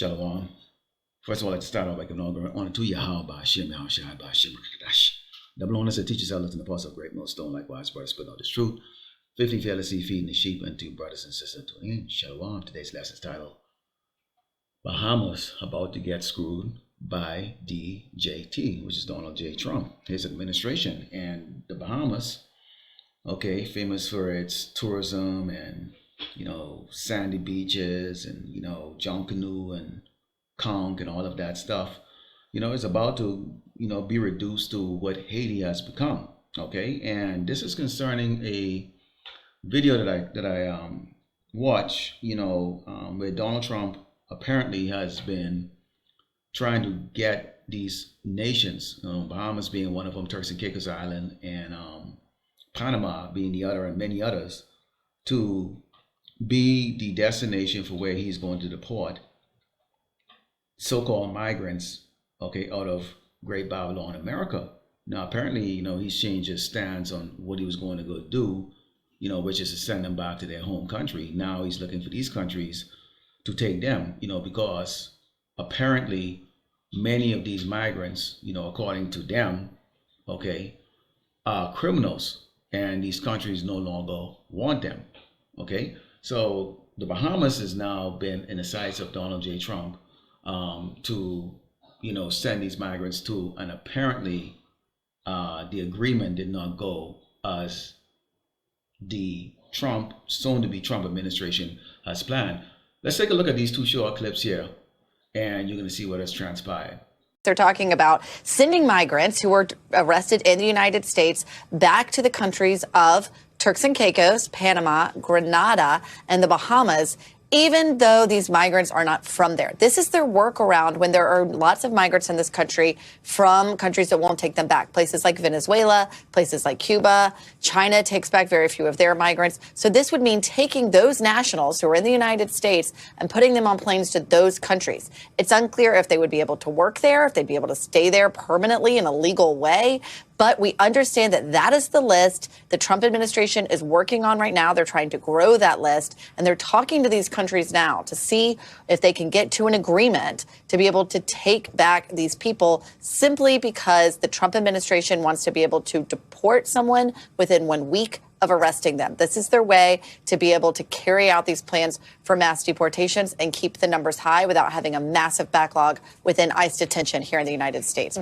Shalom. First of all, let's start off by giving honor to Yahweh, Hashem, Yahushua, Hashem, Kadash. Double honors to teachers, elders, and apostles of great millstone, likewise, brothers, put out this truth. 50 fearlessly feeding the sheep, and to brothers and sisters tuning in. Shalom. Today's lesson is titled Bahamas About to Get Screwed by DJT, which is Donald J. Trump, his administration. And the Bahamas, okay, famous for its tourism and, sandy beaches and, junk canoe and conch and all of that stuff, is about to, be reduced to what Haiti has become. Okay. And this is concerning a video that I watched, where Donald Trump apparently has been trying to get these nations, Bahamas being one of them, Turks and Caicos Island, and Panama being the other, and many others, to be the destination for where he's going to deport so-called migrants, okay, out of Great Babylon, America. Now, apparently, he's changed his stance on what he was going to go do, which is to send them back to their home country. Now he's looking for these countries to take them, because apparently many of these migrants, according to them, okay, are criminals, and these countries no longer want them. Okay, so the Bahamas has now been in the sights of Donald J. Trump to, send these migrants to, and apparently the agreement did not go as the soon-to-be Trump administration has planned. Let's take a look at these two short clips here, and you're going to see what has transpired. They're talking about sending migrants who were arrested in the United States back to the countries of Turks and Caicos, Panama, Grenada, and the Bahamas, even though these migrants are not from there. This is their workaround when there are lots of migrants in this country from countries that won't take them back. Places like Venezuela, places like Cuba, China takes back very few of their migrants. So this would mean taking those nationals who are in the United States and putting them on planes to those countries. It's unclear if they would be able to work there, if they'd be able to stay there permanently in a legal way. But we understand that that is the list the Trump administration is working on right now. They're trying to grow that list, and they're talking to these countries now to see if they can get to an agreement to be able to take back these people, simply because the Trump administration wants to be able to deport someone within 1 week of arresting them. This is their way to be able to carry out these plans for mass deportations and keep the numbers high without having a massive backlog within ICE detention here in the United States.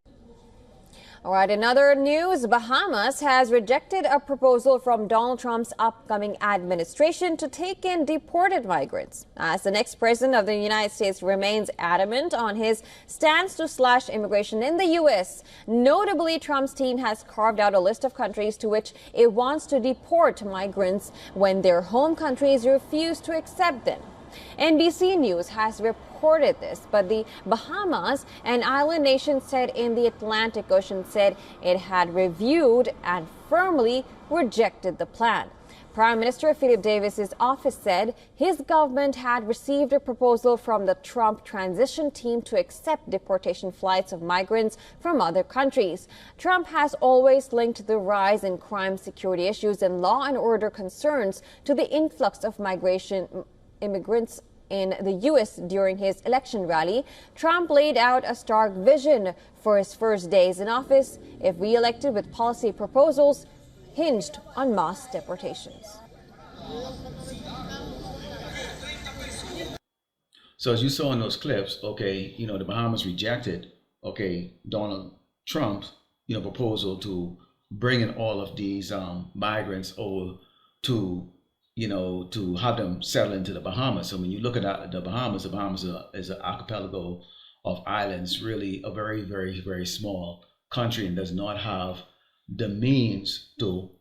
All right, in other news, Bahamas has rejected a proposal from Donald Trump's upcoming administration to take in deported migrants, as the next president of the United States remains adamant on his stance to slash immigration in the U.S. Notably, Trump's team has carved out a list of countries to which it wants to deport migrants when their home countries refuse to accept them. NBC News has reported this, but the Bahamas, an island nation set in the Atlantic Ocean, said it had reviewed and firmly rejected the plan. Prime Minister Philip Davis's office said his government had received a proposal from the Trump transition team to accept deportation flights of migrants from other countries. Trump has always linked the rise in crime, security issues, and law and order concerns to the influx of immigrants in the U.S. During his election rally, Trump laid out a stark vision for his first days in office, if re-elected, with policy proposals hinged on mass deportations. So as you saw in those clips, okay, the Bahamas rejected, okay, Donald Trump's, proposal to bring in all of these migrants over to to have them settle into the Bahamas. So when you look at the Bahamas is an archipelago of islands, really a very, very, very small country, and does not have the means to,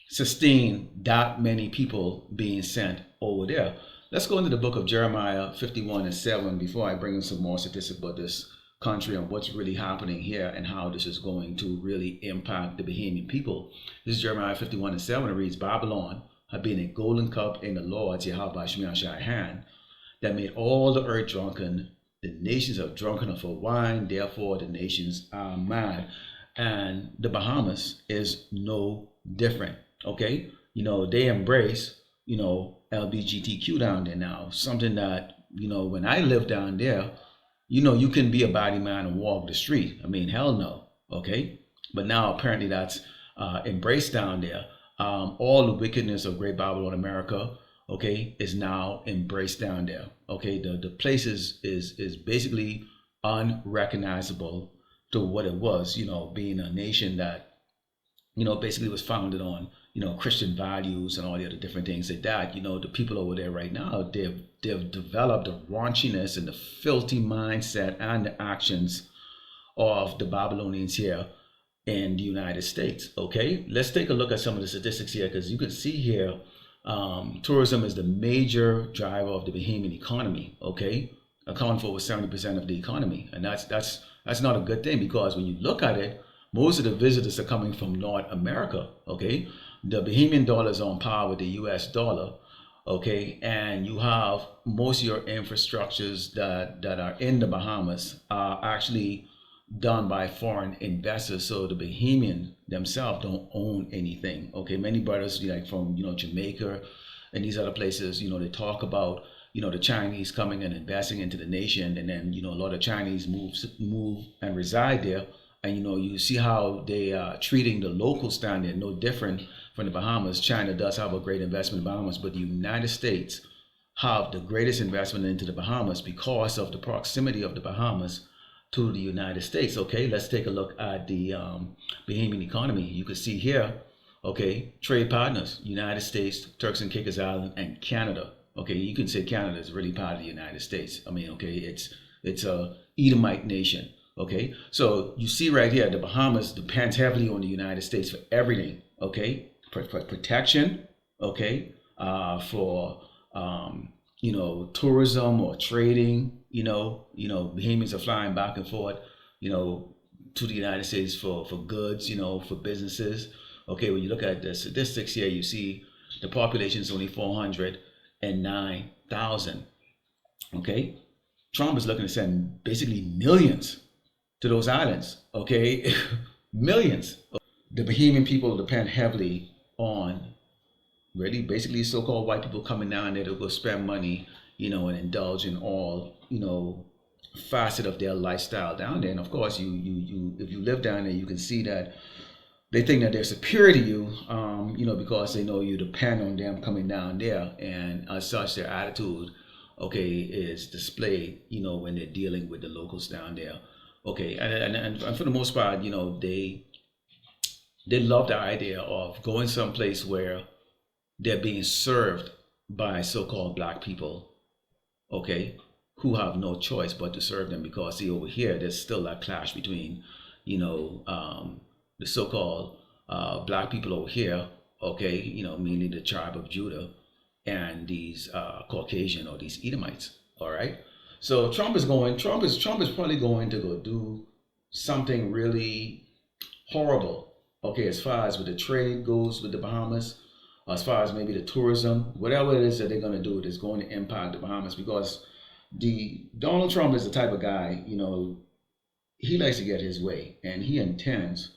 sustain that many people being sent over there. Let's go into the book of Jeremiah 51:7 before I bring in some more statistics about this country and what's really happening here and how this is going to really impact the Bahamian people. This is Jeremiah 51:7. It reads, Babylon had been a golden cup in the Lord's Yahweh hand that made all the earth drunken. The nations are drunken of her wine, therefore the nations are mad. And the Bahamas is no different. Okay, they embrace LGBTQ down there now, something that when I lived down there, you can be a body man and walk the street. I mean, hell no. Okay. But now apparently that's embraced down there. All the wickedness of Great Babylon America, okay, is now embraced down there. Okay. The place is basically unrecognizable to what it was, being a nation that, basically was founded on, Christian values and all the other different things like that. The people over there right now, they've developed the raunchiness and the filthy mindset and the actions of the Babylonians here in the United States. Okay, let's take a look at some of the statistics here, because you can see here, tourism is the major driver of the Bahamian economy. Okay, accounting for over 70% of the economy, and that's not a good thing, because when you look at it, most of the visitors are coming from North America. Okay, the Bahamian dollar is on par with the US dollar. Okay, and you have most of your infrastructures that are in the Bahamas are actually done by foreign investors. So the Bahamian themselves don't own anything. Okay, many brothers like from Jamaica and these other places, they talk about the Chinese coming and investing into the nation, and then a lot of Chinese move and reside there. And you see how they are treating the local standard no different from the Bahamas. China does have a great investment in the Bahamas, but the United States have the greatest investment into the Bahamas because of the proximity of the Bahamas to the United States. Okay, let's take a look at the Bahamian economy. You can see here, okay, trade partners: United States, Turks and Caicos Island, and Canada. Okay, you can say Canada is really part of the United States. I mean, okay, it's a Edomite nation. Okay, so you see right here, the Bahamas depends heavily on the United States for everything. Okay, for protection. Okay, for tourism or trading. Bahamians are flying back and forth, to the United States for goods, for businesses. Okay, when you look at the statistics here, you see the population is only 409,000. Okay, Trump is looking to send basically millions to those islands. Okay, millions. The Bahamian people depend heavily on really basically so-called white people coming down there to go spend money, and indulge in all, facet of their lifestyle down there. And of course, you if you live down there, you can see that they think that they're superior to you, because they know you depend on them coming down there, and as such, their attitude, okay, is displayed, when they're dealing with the locals down there. Okay, and for the most part, they love the idea of going someplace where they're being served by so-called black people, okay, who have no choice but to serve them, because see, over here there's still that clash between the so-called black people over here, okay, mainly the tribe of Judah, and these Caucasian or these Edomites. All right, so Trump is probably going to go do something really horrible, okay, as far as with the trade goes with the Bahamas, as far as maybe the tourism, whatever it is that they're going to do, it is going to impact the Bahamas, because Donald Trump is the type of guy, he likes to get his way, and he intends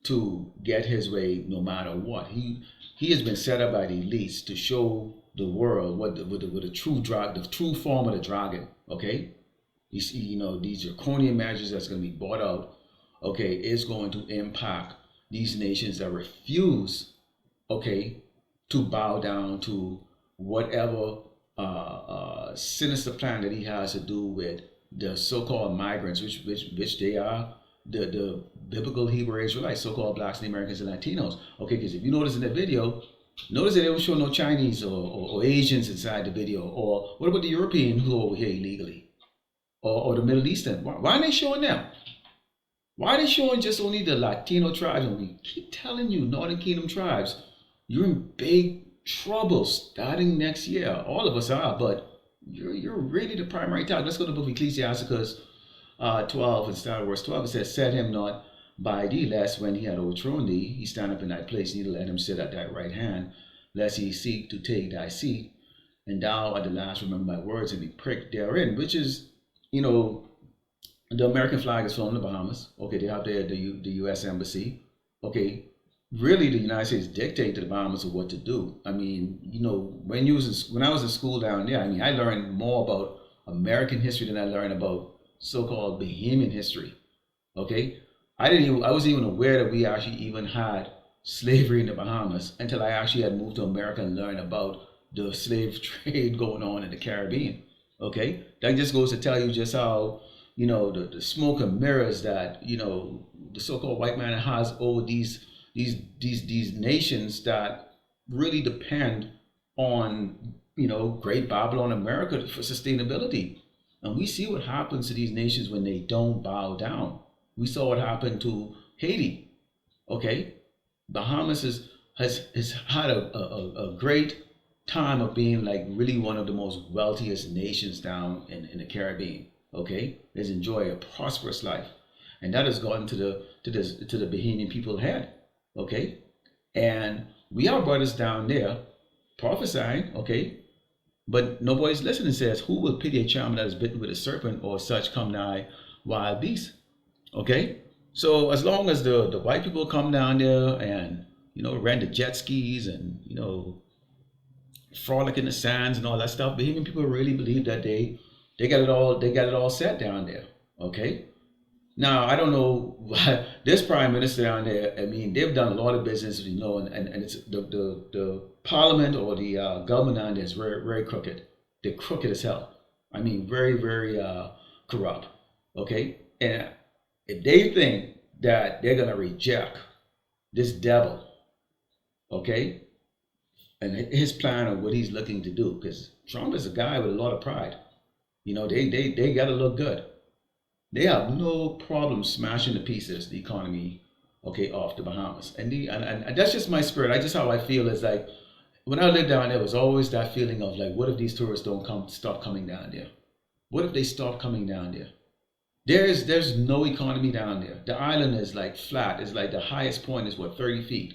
to get his way no matter what. He has been set up by the elites to show the world what the true form of the dragon. Okay, you see, these draconian measures that's going to be brought out, okay, is going to impact these nations that refuse, okay, to bow down to whatever sinister plan that he has to do with the so-called migrants, which they are, the biblical Hebrew Israelites, so-called blacks and Americans and Latinos. Okay, because if you notice in the video, notice that they don't show no Chinese or Asians inside the video. Or what about the European who are over here illegally? Or the Middle Eastern? Why aren't they showing them? Why are they showing just only the Latino tribes? And we keep telling you, Northern Kingdom tribes, you're in big trouble starting next year. All of us are, but you're really the primary target. Let's go to the book of Ecclesiasticus 12 and start verse 12. It says, "Set him not by thee, lest when he had overthrown thee, he stand up in thy place, neither let him sit at thy right hand, lest he seek to take thy seat. And thou at the last remember my words and be pricked therein," which is, the American flag is flown in the Bahamas. Okay, they have the U.S. Embassy. Okay, really the United States dictate to the Bahamas of what to do. I mean, when I was in school down there, I mean, I learned more about American history than I learned about so-called Bahamian history. Okay, I wasn't even aware that we actually even had slavery in the Bahamas until I actually had moved to America and learned about the slave trade going on in the Caribbean. Okay, that just goes to tell you just how, the smoke and mirrors that, the so-called white man has over these nations that really depend on, Great Babylon America for sustainability. And we see what happens to these nations when they don't bow down. We saw what happened to Haiti. Okay, Bahamas has had a great time of being like really one of the most wealthiest nations down in the Caribbean. Okay, has enjoyed a prosperous life, and that has gotten to the Bahamian people's head. Okay, and we have brothers down there prophesying. Okay, but nobody's listening. Says, who will pity a child that is bitten with a serpent, or such come nigh wild beasts? Okay, so as long as the white people come down there and rent the jet skis and frolic in the sands and all that stuff, Bahamian people really believe that they got it all set down there. Okay, now I don't know why this prime minister down there. I mean, they've done a lot of business, and it's the parliament or the government down there is very, very crooked. They're crooked as hell. I mean, very, very corrupt. Okay, and if they think that they're gonna reject this devil, okay, and his plan of what he's looking to do, because Trump is a guy with a lot of pride. They gotta look good. They have no problem smashing to pieces the economy, okay, off the Bahamas. And that's just my spirit. That's just how I feel. Is like when I lived down there, was always that feeling of like, what if these tourists don't stop coming down there? What if they stop coming down there? There's no economy down there. The island is like flat. It's like the highest point is 30 feet.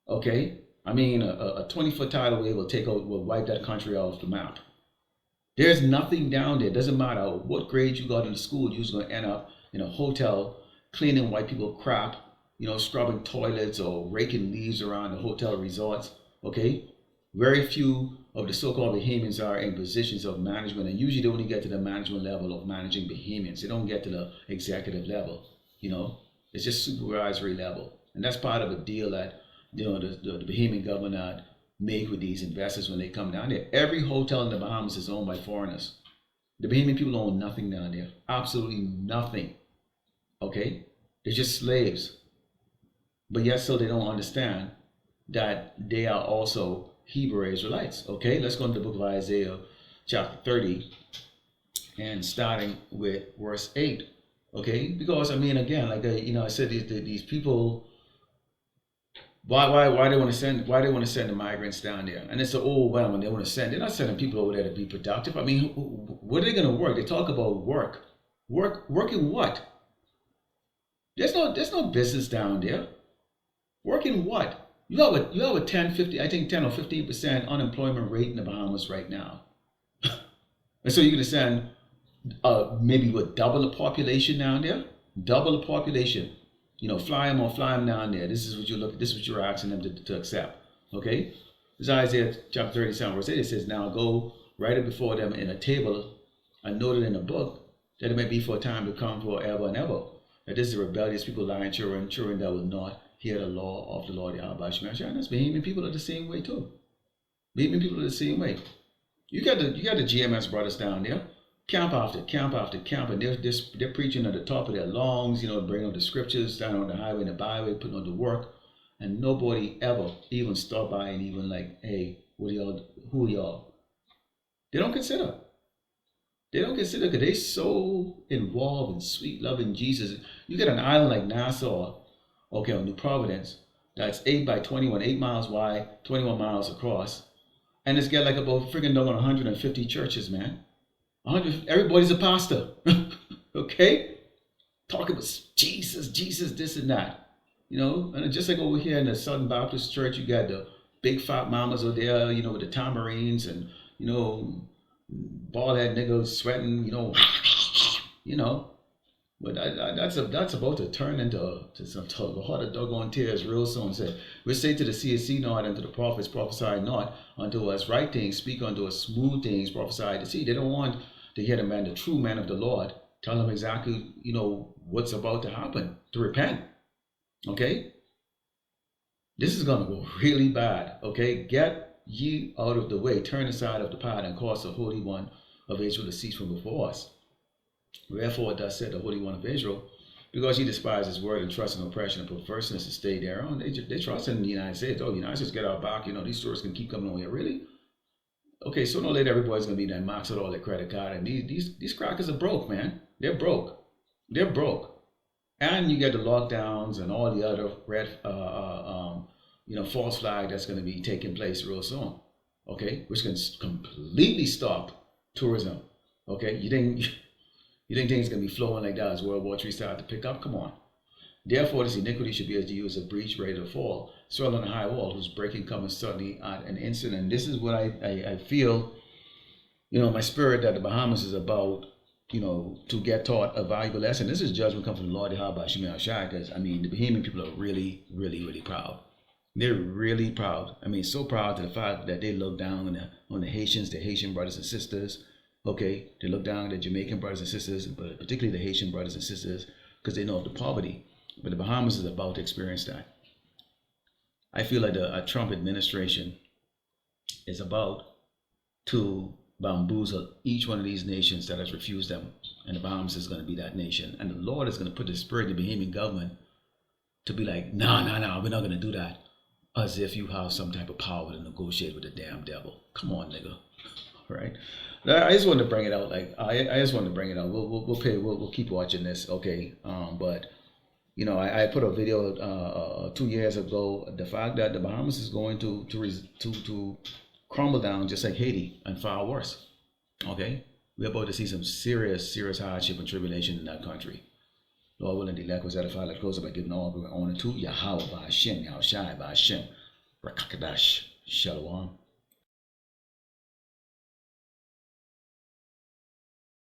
Okay, I mean a 20-foot tidal wave will wipe that country off the map. There's nothing down there. It doesn't matter what grade you got in school. You're going to end up in a hotel cleaning white people crap, scrubbing toilets or raking leaves around the hotel resorts. Okay, very few of the so-called Bahamians are in positions of management, and usually they only get to the management level of managing Bahamians. They don't get to the executive level. It's just supervisory level, and that's part of a deal that the Bahamian government make with these investors when they come down there. Every hotel in the Bahamas is owned by foreigners. The Bahamian people own nothing down there, absolutely nothing. Okay, they're just slaves. But yet, so they don't understand that they are also Hebrew Israelites. Okay, let's go into the book of Isaiah, chapter 30, and starting with verse 8. Okay, because I mean, again, like I said, these people, why they want to send the migrants down there? And it's when they want to send, they're not sending people over there to be productive. I mean, what are they going to work? They talk about work in what? There's no business down there. Work in what? You have a 10 or 15% unemployment rate in the Bahamas right now. And so you're going to send maybe double the population down there? Double the population. Fly them down there. This is what you're asking them to accept. Okay? This is Isaiah chapter 37, verse 8. It says, now go write it before them in a table and note it in a book, that it may be for a time to come forever and ever. That this is a rebellious people, lying children that will not hear the law of the Lord Yahweh Shemashah. And that's Bahamian people are the same way too. Bahamian people are the same way. You got the GMS brothers down there, camp after camp after camp, and they're preaching at the top of their lungs, bringing up the scriptures down on the highway and the byway, putting on the work, and nobody ever even stop by and even like, hey, who are y'all? They don't consider. Because they're so involved in sweet loving Jesus. You get an island like Nassau, okay, on New Providence, that's 8 by 21, 8 miles wide, 21 miles across, and it's got like about freaking 150 churches, man. Everybody's a pastor. Okay, talking about Jesus, this and that, and just like over here in the Southern Baptist Church, you got the big fat mamas over there, with the tamarines and bald head niggas sweating, but that's about to turn into some lot of doggone tears real soon. Said, we say to the CSC not, and to the prophets prophesy not, unto us right things, speak unto us smooth things, prophesy to see. They don't want to hear the man, the true man of the Lord, tell them exactly, what's about to happen, to repent. Okay? This is going to go really bad. Okay? Get ye out of the way, turn aside of the path, and cause the Holy One of Israel to cease from before us. Wherefore thus said the Holy One of Israel, because ye despise his word and trust in oppression and perverseness to stay thereon. They trust in the United States. Oh, the United States get our back. These tourists can keep coming over here. Really? Okay, sooner or later, everybody's going to be that max with all their credit card. And these crackers are broke, man. They're broke. They're broke. And you get the lockdowns and all the other false flag that's going to be taking place real soon. Okay, which can completely stop tourism. Okay, you think things can be flowing like that as World War III started to pick up? Come on. Therefore, this iniquity should be as to you as a breach ready to fall, swell on a high wall, whose breaking comes suddenly at an instant. And this is what I feel, my spirit that the Bahamas is about, to get taught a valuable lesson. This is judgment come from the Lord, because the Bahamian people are really, really, really proud. They're really proud. So proud to the fact that they look down on the Haitians, the Haitian brothers and sisters. Okay, they look down at the Jamaican brothers and sisters, but particularly the Haitian brothers and sisters, because they know of the poverty. But the Bahamas is about to experience that. I feel like the Trump administration is about to bamboozle each one of these nations that has refused them. And the Bahamas is going to be that nation. And the Lord is going to put the spirit of the Bahamian government to be like, no, we're not going to do that. As if you have some type of power to negotiate with the damn devil. Come on, nigga. All right. I just wanted to bring it out. I just wanted to bring it out. We'll keep watching this. Okay. But I put a video 2 years ago. The fact that the Bahamas is going to crumble down just like Haiti and far worse. Okay. We're about to see some serious hardship and tribulation in that country. Lord willing, the elect was edified. Let's close up by giving all glory and honor to Yahweh by Hashem, Yahushai by Hashem, Rakakadash, Shalom.